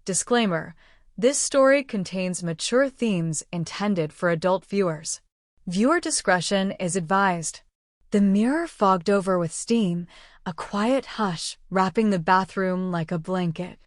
Disclaimer: this story contains mature themes intended for adult viewers. Viewer discretion is advised. The mirror fogged over with steam, a quiet hush wrapping the bathroom like a blanket.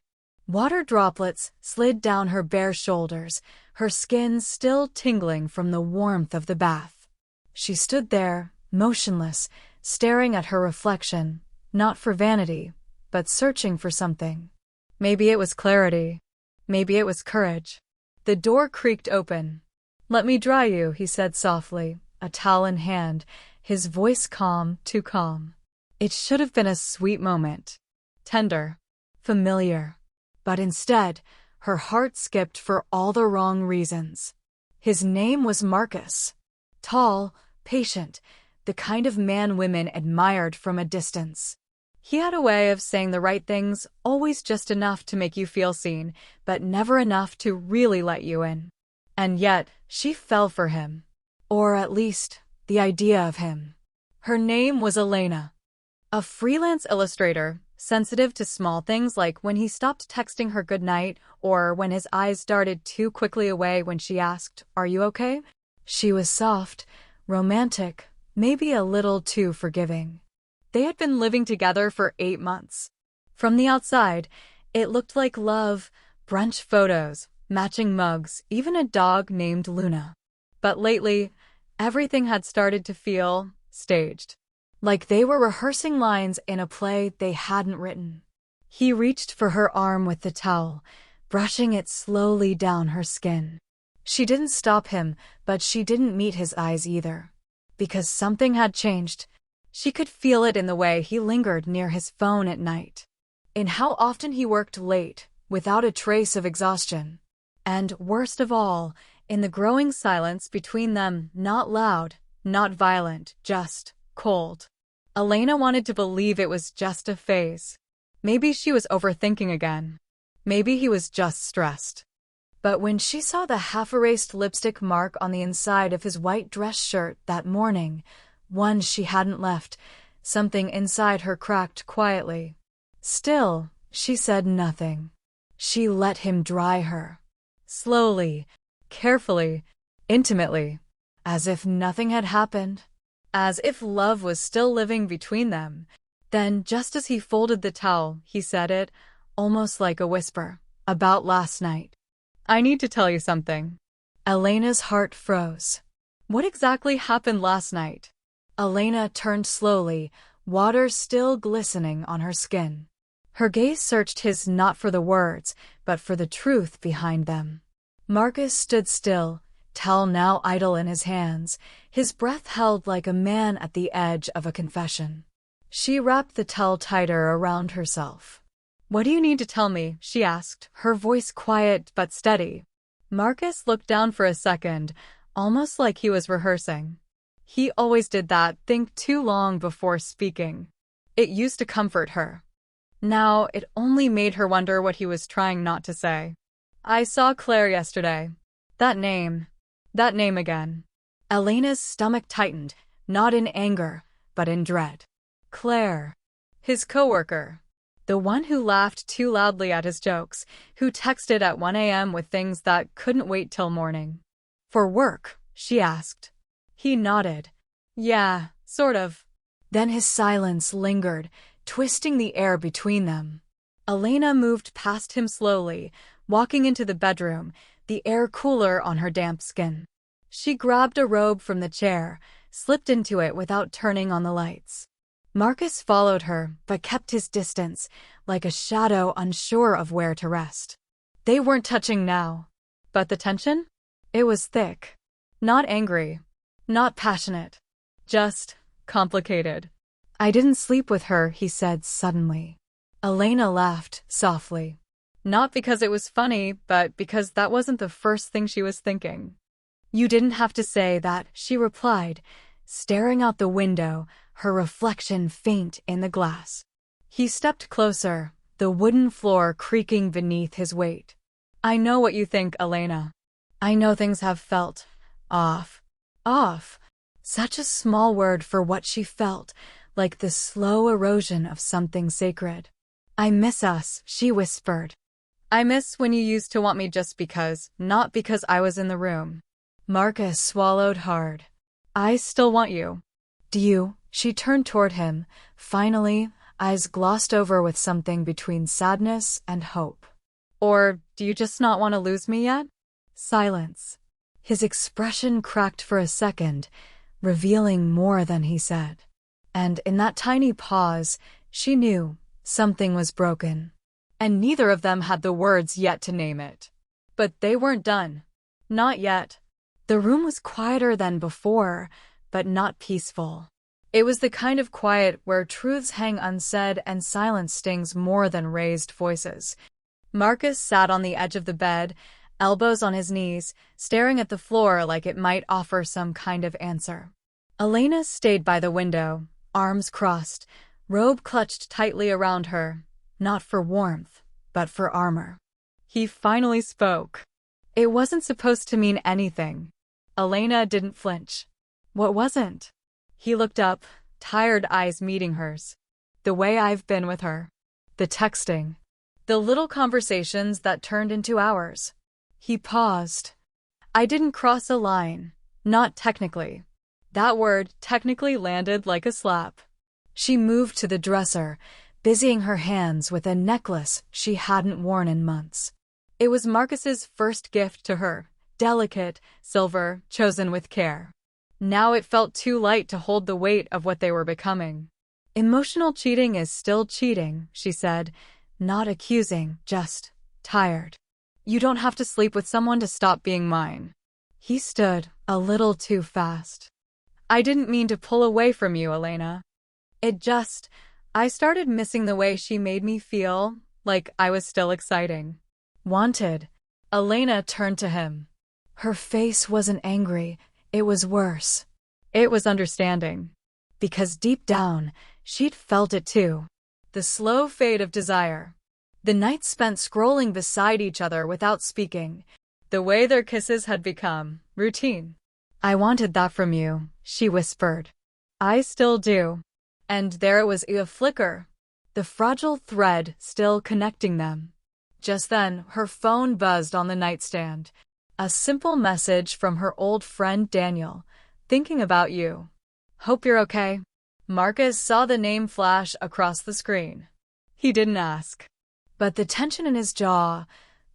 Water droplets slid down her bare shoulders, her skin still tingling from the warmth of the bath. She stood there, motionless, staring at her reflection, not for vanity, but searching for something. Maybe it was clarity. Maybe it was courage. The door creaked open. "Let me dry you," he said softly, a towel in hand, his voice calm, too calm. It should have been a sweet moment. Tender. Familiar. But instead, her heart skipped for all the wrong reasons. His name was Marcus. Tall, patient, the kind of man women admired from a distance. He had a way of saying the right things, always just enough to make you feel seen, but never enough to really let you in. And yet, she fell for him. Or at least, the idea of him. Her name was Elena. A freelance illustrator, sensitive to small things like when he stopped texting her goodnight or when his eyes darted too quickly away when she asked, "Are you okay?" She was soft, romantic, maybe a little too forgiving. They had been living together for 8 months. From the outside, it looked like love, brunch photos, matching mugs, even a dog named Luna. But lately, everything had started to feel staged. Like they were rehearsing lines in a play they hadn't written. He reached for her arm with the towel, brushing it slowly down her skin. She didn't stop him, but she didn't meet his eyes either. Because something had changed. She could feel it in the way he lingered near his phone at night. In how often he worked late, without a trace of exhaustion. And, worst of all, in the growing silence between them, not loud, not violent, just cold. Elena wanted to believe it was just a phase. Maybe she was overthinking again. Maybe he was just stressed. But when she saw the half-erased lipstick mark on the inside of his white dress shirt that morning, one she hadn't left, something inside her cracked quietly. Still, she said nothing. She let him dry her. Slowly, carefully, intimately, as if nothing had happened. As if love was still living between them. Then, just as he folded the towel, he said it, almost like a whisper, about last night. "I need to tell you something." Elena's heart froze. What exactly happened last night? Elena turned slowly, water still glistening on her skin. Her gaze searched his not for the words, but for the truth behind them. Marcus stood still, towel now idle in his hands, his breath held like a man at the edge of a confession. She wrapped the towel tighter around herself. "What do you need to tell me?" she asked, her voice quiet but steady. Marcus looked down for a second, almost like he was rehearsing. He always did that, think too long before speaking. It used to comfort her. Now, it only made her wonder what he was trying not to say. "I saw Claire yesterday. That name again." Elena's stomach tightened, not in anger, but in dread. Claire. His coworker. The one who laughed too loudly at his jokes, who texted at 1 a.m. with things that couldn't wait till morning. "For work?" she asked. He nodded. "Yeah, sort of." Then his silence lingered, twisting the air between them. Elena moved past him slowly, walking into the bedroom, the air cooler on her damp skin. She grabbed a robe from the chair, slipped into it without turning on the lights. Marcus followed her, but kept his distance, like a shadow unsure of where to rest. They weren't touching now. But the tension? It was thick. Not angry. Not passionate. Just complicated. "I didn't sleep with her," he said suddenly. Elena laughed softly. Not because it was funny, but because that wasn't the first thing she was thinking. "You didn't have to say that," she replied, staring out the window, her reflection faint in the glass. He stepped closer, the wooden floor creaking beneath his weight. "I know what you think, Elena. I know things have felt off. Off. Such a small word for what she felt, like the slow erosion of something sacred. "I miss us," she whispered. I miss when you used to want me just because, not because I was in the room. Marcus swallowed hard. I still want you. Do you? She turned toward him, finally, eyes glossed over with something between sadness and hope. Or do you just not want to lose me yet? Silence. His expression cracked for a second, revealing more than he said. And in that tiny pause, she knew something was broken. And neither of them had the words yet to name it. But they weren't done. Not yet. The room was quieter than before, but not peaceful. It was the kind of quiet where truths hang unsaid and silence stings more than raised voices. Marcus sat on the edge of the bed, elbows on his knees, staring at the floor like it might offer some kind of answer. Elena stayed by the window, arms crossed, robe clutched tightly around her, not for warmth, but for armor. He finally spoke. It wasn't supposed to mean anything. Elena didn't flinch. What wasn't? He looked up, tired eyes meeting hers. The way I've been with her. The texting. The little conversations that turned into hours. He paused. I didn't cross a line. Not technically. That word technically landed like a slap. She moved to the dresser, busying her hands with a necklace she hadn't worn in months. It was Marcus's first gift to her, delicate, silver, chosen with care. Now it felt too light to hold the weight of what they were becoming. Emotional cheating is still cheating, she said, not accusing, just tired. You don't have to sleep with someone to stop being mine. He stood, a little too fast. I didn't mean to pull away from you, Elena. I started missing the way she made me feel, like I was still exciting. Wanted. Elena turned to him. Her face wasn't angry, it was worse. It was understanding. Because deep down, she'd felt it too. The slow fade of desire. The nights spent scrolling beside each other without speaking. The way their kisses had become routine. I wanted that from you, she whispered. I still do. And there it was, a flicker. The fragile thread still connecting them. Just then, her phone buzzed on the nightstand. A simple message from her old friend Daniel. Thinking about you. Hope you're okay. Marcus saw the name flash across the screen. He didn't ask. But the tension in his jaw,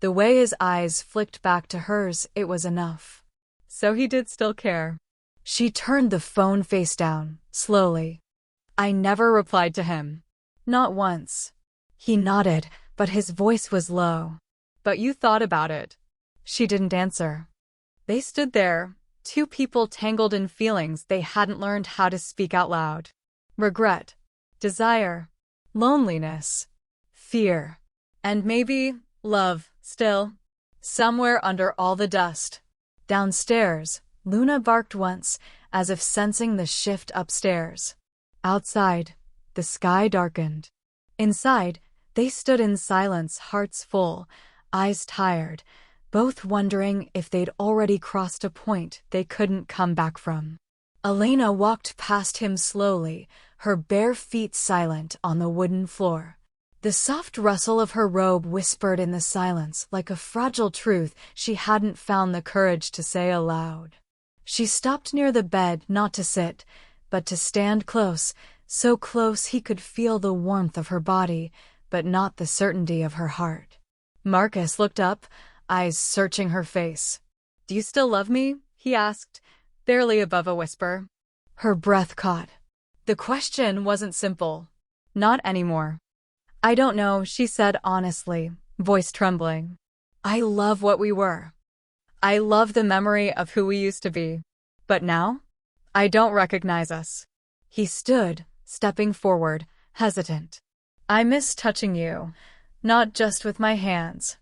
the way his eyes flicked back to hers, it was enough. So he did still care. She turned the phone face down, slowly. I never replied to him. Not once. He nodded, but his voice was low. But you thought about it. She didn't answer. They stood there, two people tangled in feelings they hadn't learned how to speak out loud. Regret, desire, loneliness, fear, and maybe love, still. Somewhere under all the dust. Downstairs, Luna barked once, as if sensing the shift upstairs. Outside, the sky darkened. Inside, they stood in silence, hearts full, eyes tired, both wondering if they'd already crossed a point they couldn't come back from. Elena walked past him slowly, her bare feet silent on the wooden floor. The soft rustle of her robe whispered in the silence like a fragile truth she hadn't found the courage to say aloud. She stopped near the bed, not to sit, but to stand close, so close he could feel the warmth of her body, but not the certainty of her heart. Marcus looked up, eyes searching her face. Do you still love me? He asked, barely above a whisper. Her breath caught. The question wasn't simple. Not anymore. I don't know, she said honestly, voice trembling. I love what we were. I love the memory of who we used to be. But now? I don't recognize us. He stood, stepping forward, hesitant. I miss touching you, not just with my hands.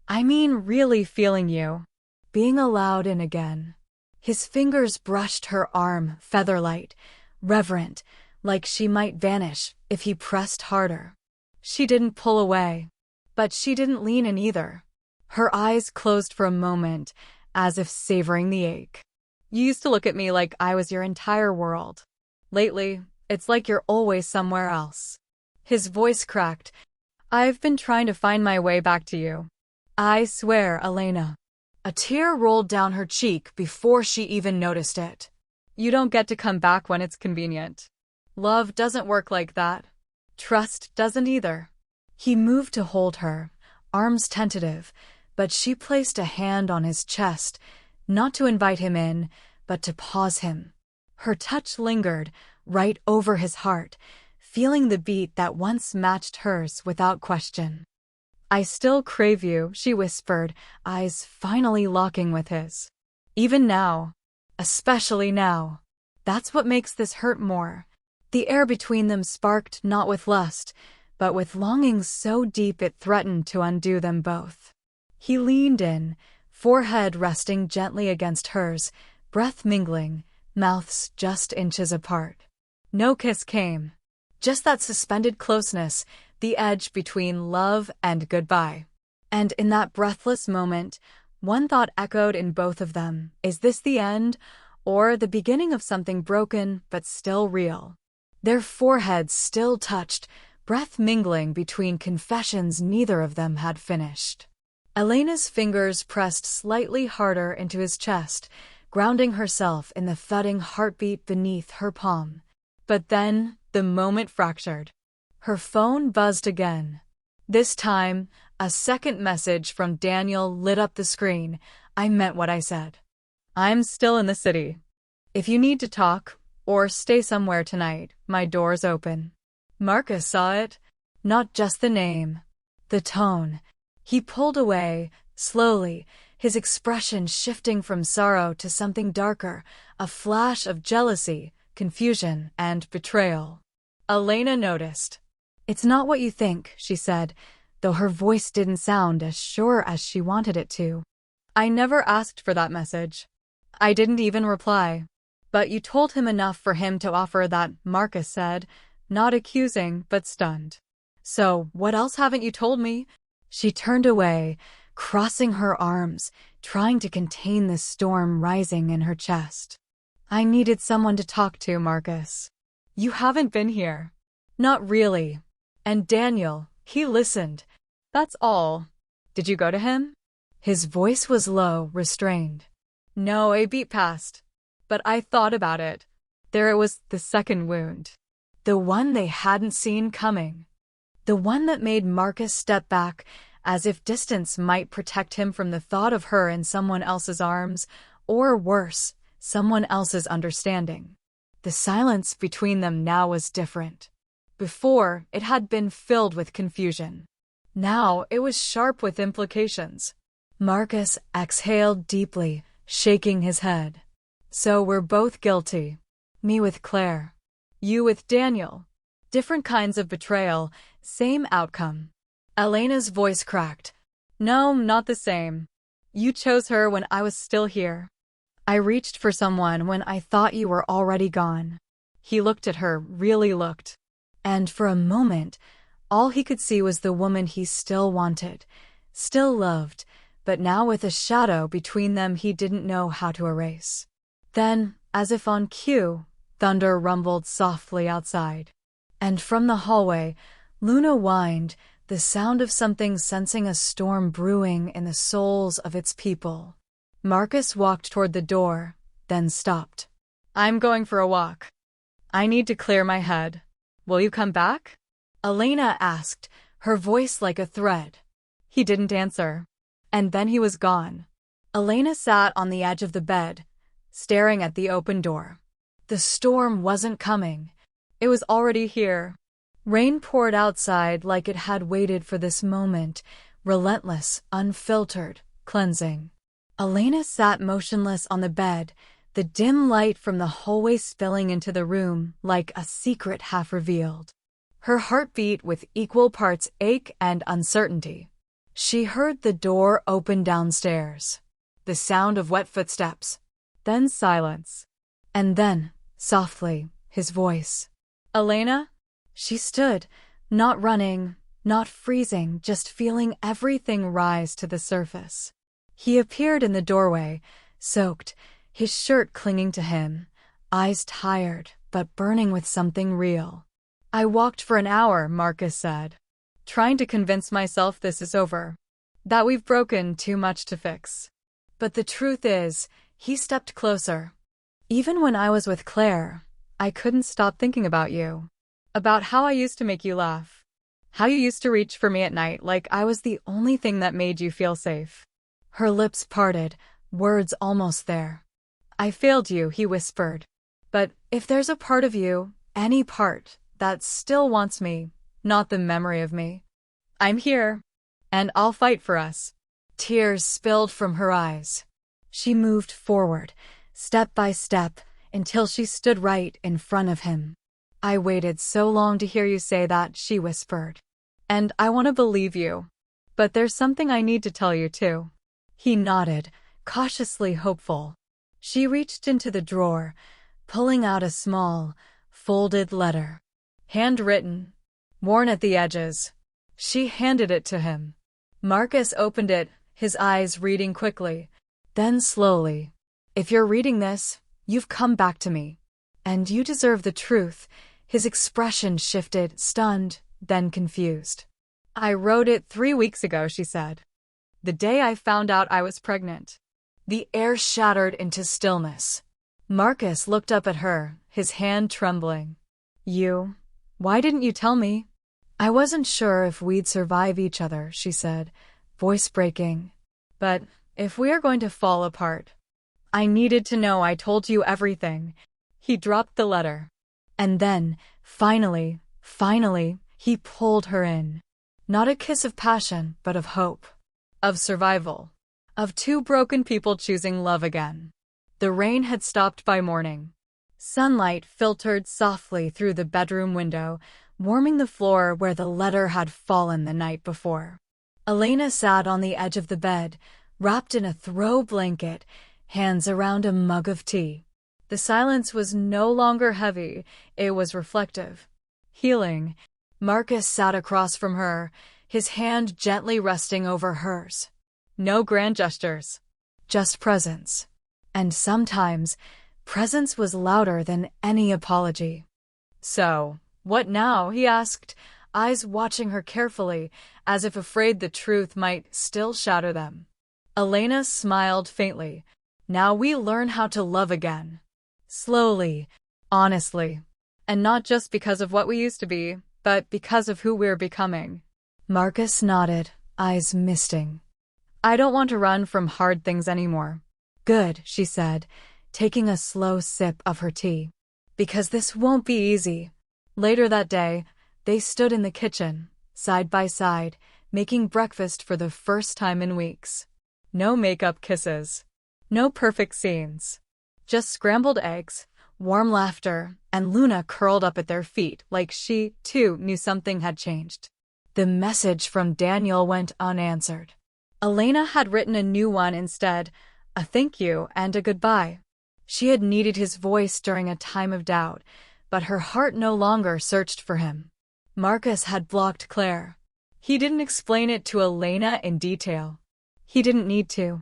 I mean really feeling you. Being allowed in again. His fingers brushed her arm, featherlight, reverent, like she might vanish if he pressed harder. She didn't pull away, but she didn't lean in either. Her eyes closed for a moment, as if savoring the ache. You used to look at me like I was your entire world. Lately, it's like you're always somewhere else. His voice cracked. I've been trying to find my way back to you. I swear, Elena. A tear rolled down her cheek before she even noticed it. You don't get to come back when it's convenient. Love doesn't work like that. Trust doesn't either. He moved to hold her, arms tentative, but she placed a hand on his chest, not to invite him in, but to pause him. Her touch lingered, right over his heart, feeling the beat that once matched hers without question. I still crave you, she whispered, eyes finally locking with his. Even now. Especially now. That's what makes this hurt more. The air between them sparked not with lust, but with longing so deep it threatened to undo them both. He leaned in, forehead resting gently against hers, breath mingling, mouths just inches apart. No kiss came. Just that suspended closeness, the edge between love and goodbye. And in that breathless moment, one thought echoed in both of them. Is this the end, or the beginning of something broken but still real? Their foreheads still touched, breath mingling between confessions neither of them had finished. Elena's fingers pressed slightly harder into his chest, grounding herself in the thudding heartbeat beneath her palm. But then, the moment fractured. Her phone buzzed again. This time, a second message from Daniel lit up the screen. I meant what I said. I'm still in the city. If you need to talk, or stay somewhere tonight, my door's open. Marcus saw it. Not just the name. The tone. He pulled away, slowly, his expression shifting from sorrow to something darker, a flash of jealousy, confusion, and betrayal. Elena noticed. It's not what you think, she said, though her voice didn't sound as sure as she wanted it to. I never asked for that message. I didn't even reply. But you told him enough for him to offer that, Marcus said, not accusing, but stunned. So, what else haven't you told me? She turned away, crossing her arms, trying to contain the storm rising in her chest. I needed someone to talk to, Marcus. You haven't been here. Not really. And Daniel, he listened. That's all. Did you go to him? His voice was low, restrained. No, a beat passed. But I thought about it. There it was, the second wound. The one they hadn't seen coming. The one that made Marcus step back, as if distance might protect him from the thought of her in someone else's arms, or worse, someone else's understanding. The silence between them now was different. Before, it had been filled with confusion. Now, it was sharp with implications. Marcus exhaled deeply, shaking his head. So we're both guilty. Me with Claire. You with Daniel. Different kinds of betrayal, same outcome. Elena's voice cracked. No, not the same. You chose her when I was still here. I reached for someone when I thought you were already gone. He looked at her, really looked. And for a moment, all he could see was the woman he still wanted, still loved, but now with a shadow between them he didn't know how to erase. Then, as if on cue, thunder rumbled softly outside. And from the hallway, Luna whined, the sound of something sensing a storm brewing in the souls of its people. Marcus walked toward the door, then stopped. I'm going for a walk. I need to clear my head. Will you come back? Elena asked, her voice like a thread. He didn't answer. And then he was gone. Elena sat on the edge of the bed, staring at the open door. The storm wasn't coming. It was already here. Rain poured outside like it had waited for this moment, relentless, unfiltered, cleansing. Elena sat motionless on the bed, the dim light from the hallway spilling into the room like a secret half revealed. Her heart beat with equal parts ache and uncertainty. She heard the door open downstairs, the sound of wet footsteps, then silence. And then, softly, his voice. Elena? She stood, not running, not freezing, just feeling everything rise to the surface. He appeared in the doorway, soaked, his shirt clinging to him, eyes tired but burning with something real. I walked for an hour, Marcus said. Trying to convince myself this is over. that we've broken too much to fix. But the truth is, he stepped closer. Even when I was with Claire, I couldn't stop thinking about you. About how I used to make you laugh. How you used to reach for me at night like I was the only thing that made you feel safe. Her lips parted, words almost there. I failed you, he whispered. But if there's a part of you, any part, that still wants me, not the memory of me, I'm here. And I'll fight for us. Tears spilled from her eyes. She moved forward, step by step, until she stood right in front of him. I waited so long to hear you say that, she whispered. And I want to believe you. But there's something I need to tell you too. He nodded, cautiously hopeful. She reached into the drawer, pulling out a small, folded letter. Handwritten, worn at the edges. She handed it to him. Marcus opened it, his eyes reading quickly. Then slowly. If you're reading this, you've come back to me. And you deserve the truth. His expression shifted, stunned, then confused. I wrote it 3 weeks ago, she said. The day I found out I was pregnant. The air shattered into stillness. Marcus looked up at her, his hand trembling. Why didn't you tell me? I wasn't sure if we'd survive each other, she said, voice breaking. But if we are going to fall apart, I needed to know I told you everything. He dropped the letter. And then, finally, he pulled her in. Not a kiss of passion, but of hope. Of survival. Of 2 broken people choosing love again. The rain had stopped by morning. Sunlight filtered softly through the bedroom window, warming the floor where the letter had fallen the night before. Elena sat on the edge of the bed, wrapped in a throw blanket, hands around a mug of tea. The silence was no longer heavy, it was reflective. Healing. Marcus sat across from her, his hand gently resting over hers. No grand gestures. Just presence. And sometimes, presence was louder than any apology. So, what now? He asked, eyes watching her carefully, as if afraid the truth might still shatter them. Elena smiled faintly. Now we learn how to love again. Slowly, honestly. And not just because of what we used to be, but because of who we're becoming. Marcus nodded, eyes misting. I don't want to run from hard things anymore. Good, she said, taking a slow sip of her tea. Because this won't be easy. Later that day, they stood in the kitchen, side by side, making breakfast for the first time in weeks. No makeup kisses. No perfect scenes. Just scrambled eggs, warm laughter, and Luna curled up at their feet like she, too, knew something had changed. The message from Daniel went unanswered. Elena had written a new one instead, a thank you and a goodbye. She had needed his voice during a time of doubt, but her heart no longer searched for him. Marcus had blocked Claire. He didn't explain it to Elena in detail. He didn't need to.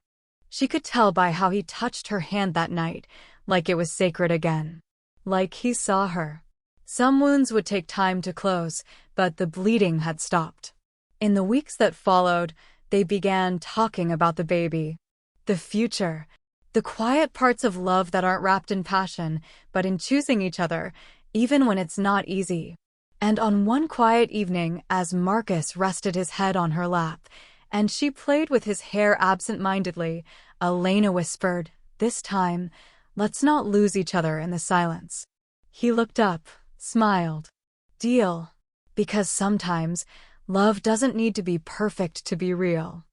She could tell by how he touched her hand that night, like it was sacred again. Like he saw her. Some wounds would take time to close, but the bleeding had stopped. In the weeks that followed, they began talking about the baby. The future. The quiet parts of love that aren't wrapped in passion, but in choosing each other, even when it's not easy. And on one quiet evening, as Marcus rested his head on her lap, and she played with his hair absent-mindedly, Elena whispered, this time, let's not lose each other in the silence. He looked up, smiled. Deal. Because sometimes, love doesn't need to be perfect to be real.